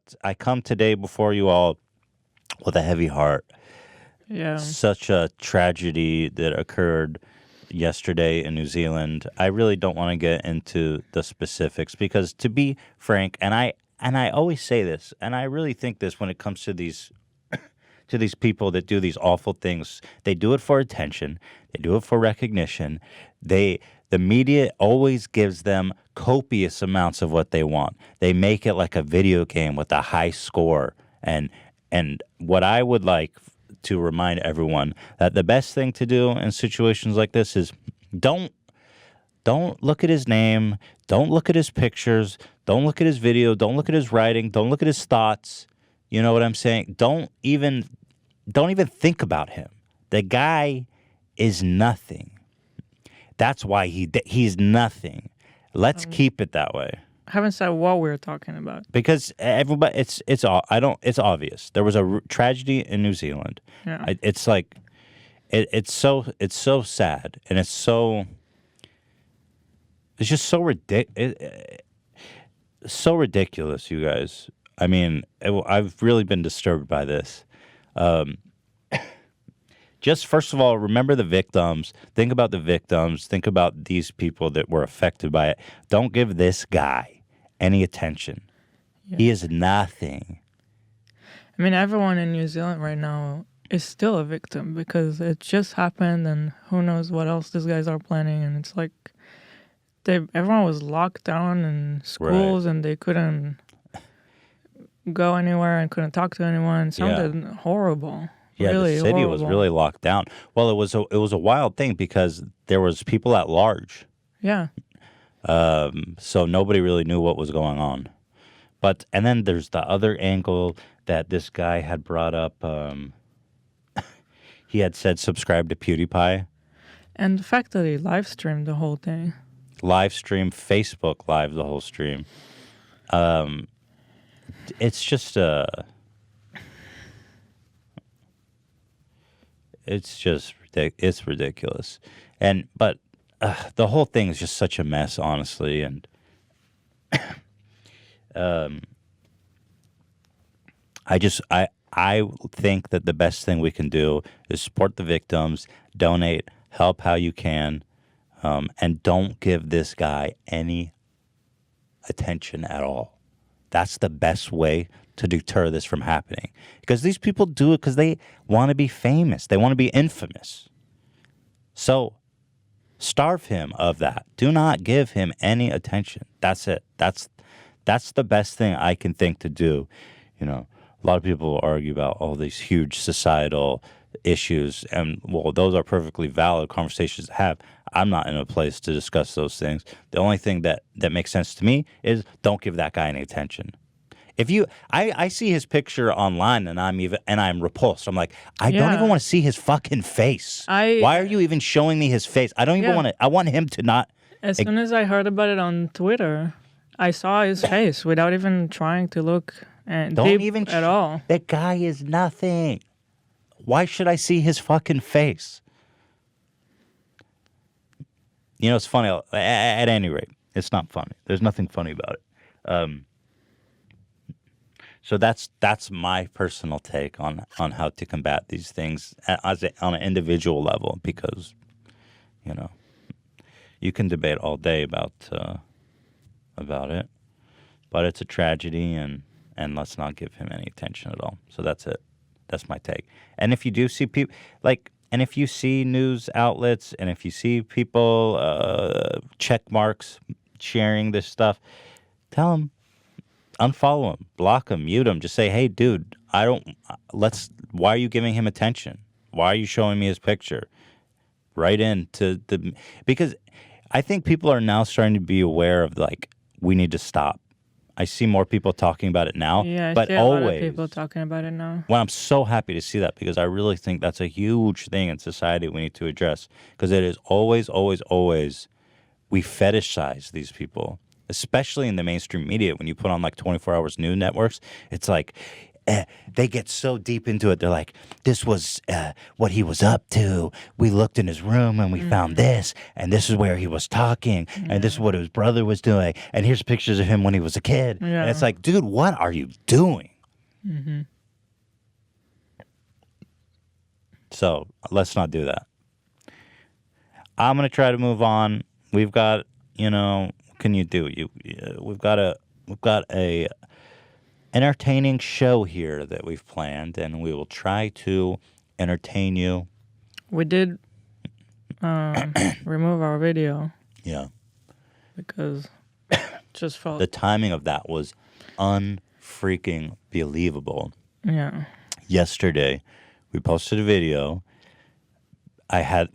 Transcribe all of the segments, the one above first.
But I come today before you all with a heavy heart. Yeah. Such a tragedy that occurred yesterday in New Zealand. I really don't want to get into the specifics because, to be frank, and I always say this, and I really think this when it comes to these people that do these awful things. They do it for attention. They do it for recognition. The media always gives them copious amounts of what they want. They make it like a video game with a high score. And what I would like to remind everyone that the best thing to do in situations like this is don't look at his name, don't look at his pictures, don't look at his video, don't look at his writing, don't look at his thoughts. You know what I'm saying? Don't even think about him. The guy is nothing. That's why he's nothing. Let's keep it that way. I haven't said what we're talking about. Because everybody, it's obvious. There was a tragedy in New Zealand. Yeah. It's like, it's so sad, and it's just so ridiculous, you guys. I mean, I've really been disturbed by this. Just first of all, remember the victims. Think about the victims. Think about these people that were affected by it. Don't give this guy any attention. Yeah. He is nothing. I mean, everyone in New Zealand right now is still a victim because it just happened, and who knows what else these guys are planning. And it's like everyone was locked down in schools, right, and they couldn't go anywhere and couldn't talk to anyone. It sounded horrible. Yeah, really the city horrible. was really locked down. Well, it was a wild thing because there was people at large. Yeah. So nobody really knew what was going on. And then there's the other angle that this guy had brought up. He had said subscribe to PewDiePie. And the fact that he live streamed the whole thing. Live stream, Facebook Live the whole stream. It's just it's ridiculous. But the whole thing is just such a mess, honestly. And I think that the best thing we can do is support the victims, donate, help how you can, and don't give this guy any attention at all. That's the best way to deter this from happening. Because these people do it because they want to be famous. They want to be infamous. So starve him of that. Do not give him any attention. That's it. That's the best thing I can think to do. You know, a lot of people argue about all these huge societal issues, and well, those are perfectly valid conversations to have. I'm not in a place to discuss those things. The only thing that makes sense to me is don't give that guy any attention. If I see his picture online and I'm repulsed. I'm like, I don't even want to see his fucking face. Why are you even showing me his face? I don't even want to. I want him to not. As soon as I heard about it on Twitter, I saw his face without even trying to look deep at all. That guy is nothing. Why should I see his fucking face? You know, it's funny. At any rate, it's not funny. There's nothing funny about it. So that's my personal take on how to combat these things on an individual level, because, you know, you can debate all day about it, but it's a tragedy, and let's not give him any attention at all. So that's it. That's my take. And if you do see people and if you see news outlets, and if you see people check marks sharing this stuff, tell them, unfollow him, block him, mute him. Just say, hey, dude, why are you giving him attention? Why are you showing me his picture? Because I think people are now starting to be aware of, like, we need to stop. I see more people talking about it now. Yeah, but I see a lot of people talking about it now. Well, I'm so happy to see that, because I really think that's a huge thing in society we need to address. Because it is always, always, always, we fetishize these people, especially in the mainstream media. When you put on like 24 hours news networks, it's like they get so deep into it. They're like, this was what he was up to. We looked in his room and we found this, and this is where he was talking, and this is what his brother was doing, and here's pictures of him when he was a kid. Yeah. And it's like, dude, what are you doing? Mm-hmm. So let's not do that. I'm gonna try to move on. We've got, what can you do? We've got a entertaining show here that we've planned, and we will try to entertain you. We did remove our video. Yeah. Because just felt... The timing of that was unfreaking believable. Yeah. Yesterday, we posted a video.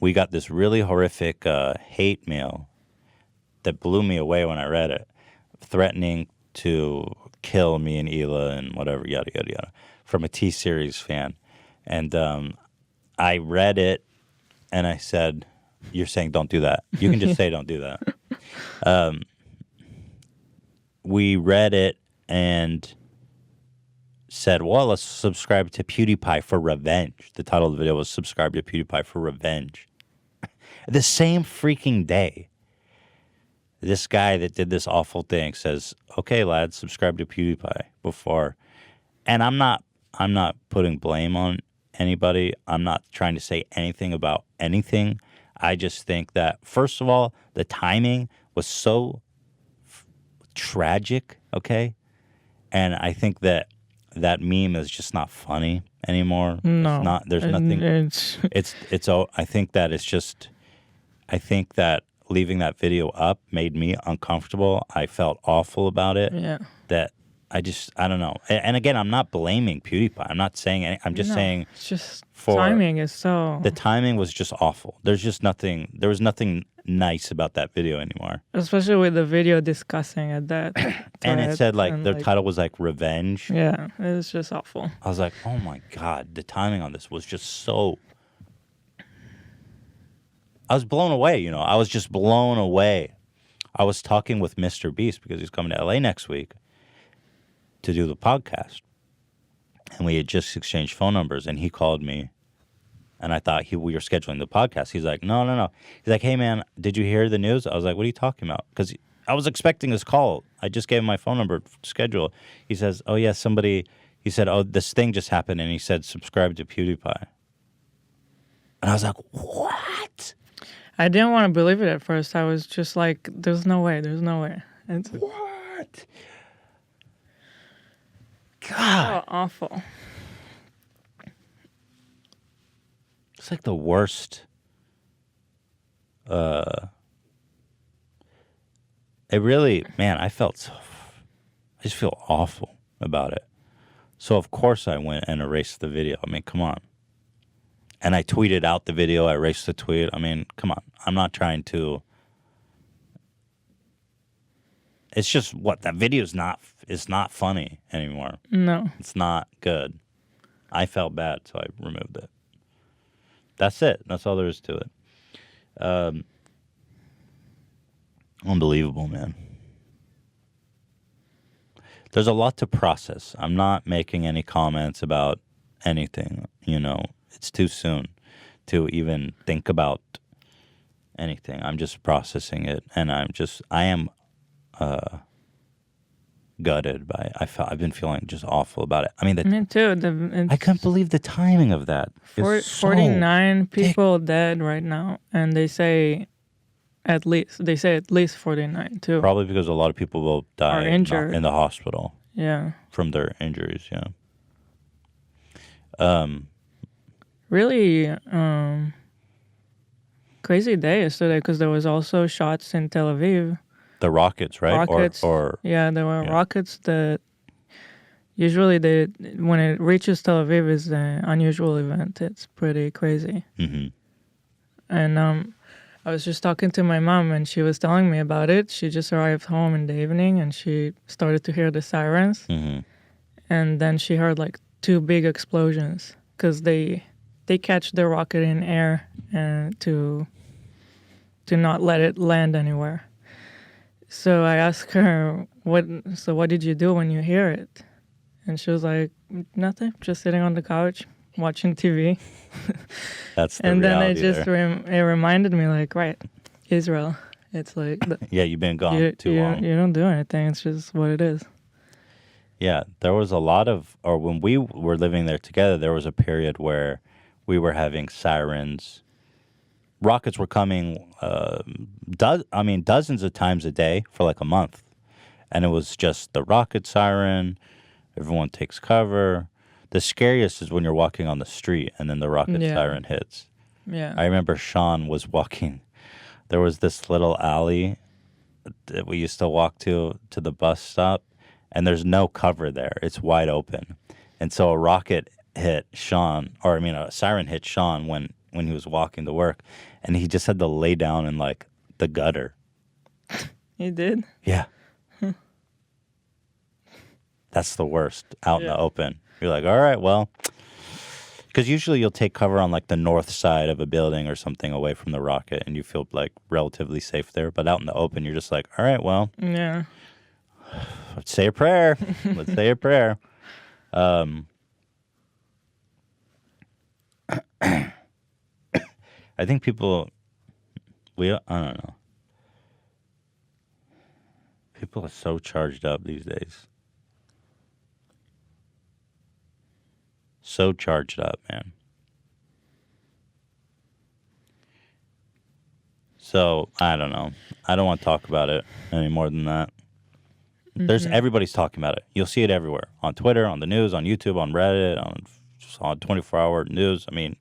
We got this really horrific hate mail that blew me away when I read it, threatening to kill me and Hila and whatever, yada, yada, yada, from a T-Series fan. And I read it, and I said, you're saying don't do that. You can just say don't do that. We read it and said, well, let's subscribe to PewDiePie for revenge. The title of the video was subscribe to PewDiePie for revenge. The same freaking day, this guy that did this awful thing says, okay, lads, subscribe to PewDiePie before. And I'm not putting blame on anybody. I'm not trying to say anything about anything. I just think that, first of all, the timing was so tragic, okay? And I think that meme is just not funny anymore. No. It's not, there's nothing. I think that it's just, I think that leaving that video up made me uncomfortable. I felt awful about it. Yeah. That I don't know. And again, I'm not blaming PewDiePie. I'm not saying any, I'm just saying it's just timing is so... The timing was just awful. There was nothing nice about that video anymore. Especially with the video discussing at that. And it said their title was revenge. Yeah, it was just awful. I was like, oh my God, the timing on this was just so... I was blown away, I was just blown away. I was talking with Mr. Beast because he's coming to LA next week to do the podcast. And we had just exchanged phone numbers, and he called me, and I thought we were scheduling the podcast. He's like, no. He's like, hey, man, did you hear the news? I was like, what are you talking about? Because I was expecting his call. I just gave him my phone number schedule. He says, oh, yeah, he said, oh, this thing just happened, and he said, subscribe to PewDiePie. And I was like, what? I didn't want to believe it at first. I was just like, there's no way. What? God. So awful. It's like the worst. It really, man, I just feel awful about it. So of course I went and erased the video. I mean, come on. And I tweeted out the video. I erased the tweet. I mean, come on. I'm not trying to. It's just that video is not funny anymore. No. It's not good. I felt bad, so I removed it. That's it. That's all there is to it. Unbelievable, man. There's a lot to process. I'm not making any comments about anything, It's too soon to even think about anything. I'm just processing it, and I am gutted by it. I've been feeling just awful about it. I mean, me too. I can't believe the timing of that. 49 people dead right now, and they say at least 49 too. Probably because a lot of people will die injured in the hospital. Yeah. From their injuries, yeah. Really crazy day yesterday because there was also shots in Tel Aviv. The rockets, right? Rockets. Yeah, there were rockets that usually when it reaches Tel Aviv is an unusual event. It's pretty crazy. Mm-hmm. And I was just talking to my mom, and she was telling me about it. She just arrived home in the evening, and she started to hear the sirens. Mm-hmm. And then she heard 2 big explosions because they catch the rocket in air to not let it land anywhere. So I asked her, what did you do when you hear it? And she was like, nothing, just sitting on the couch watching TV. That's the And then it reality just there. it reminded me, like, right, Israel. It's like Yeah, you've been gone you too long. you don't do anything. It's just what it is. Yeah, there was a lot of, or when we were living there together, there was a period where we were having sirens. Rockets were coming, dozens of times a day for like a month. And it was just the rocket siren. Everyone takes cover. The scariest is when you're walking on the street and then the rocket Yeah, siren hits. yeah, I remember Sean was walking. There was this little alley that we used to walk to the bus stop, and there's no cover there. It's wide open. And so a rocket hit Sean, or I mean a siren hit Sean when he was walking to work, and he just had to lay down in like the gutter. you did. Yeah. That's the worst, out in the Yeah. open. You're like, all right, well, because usually you'll take cover on like the north side of a building or something away from the rocket, and you feel like relatively safe there. But out in the open, you're just like, all right, well, Yeah, let's say a prayer. Let's say a prayer. I think people, I don't know. People are so charged up these days. So charged up, man. So I don't know. I don't want to talk about it any more than that. There's everybody's talking about it. You'll see it everywhere on Twitter, on the news, on YouTube, on Reddit, on 24-hour news. I mean,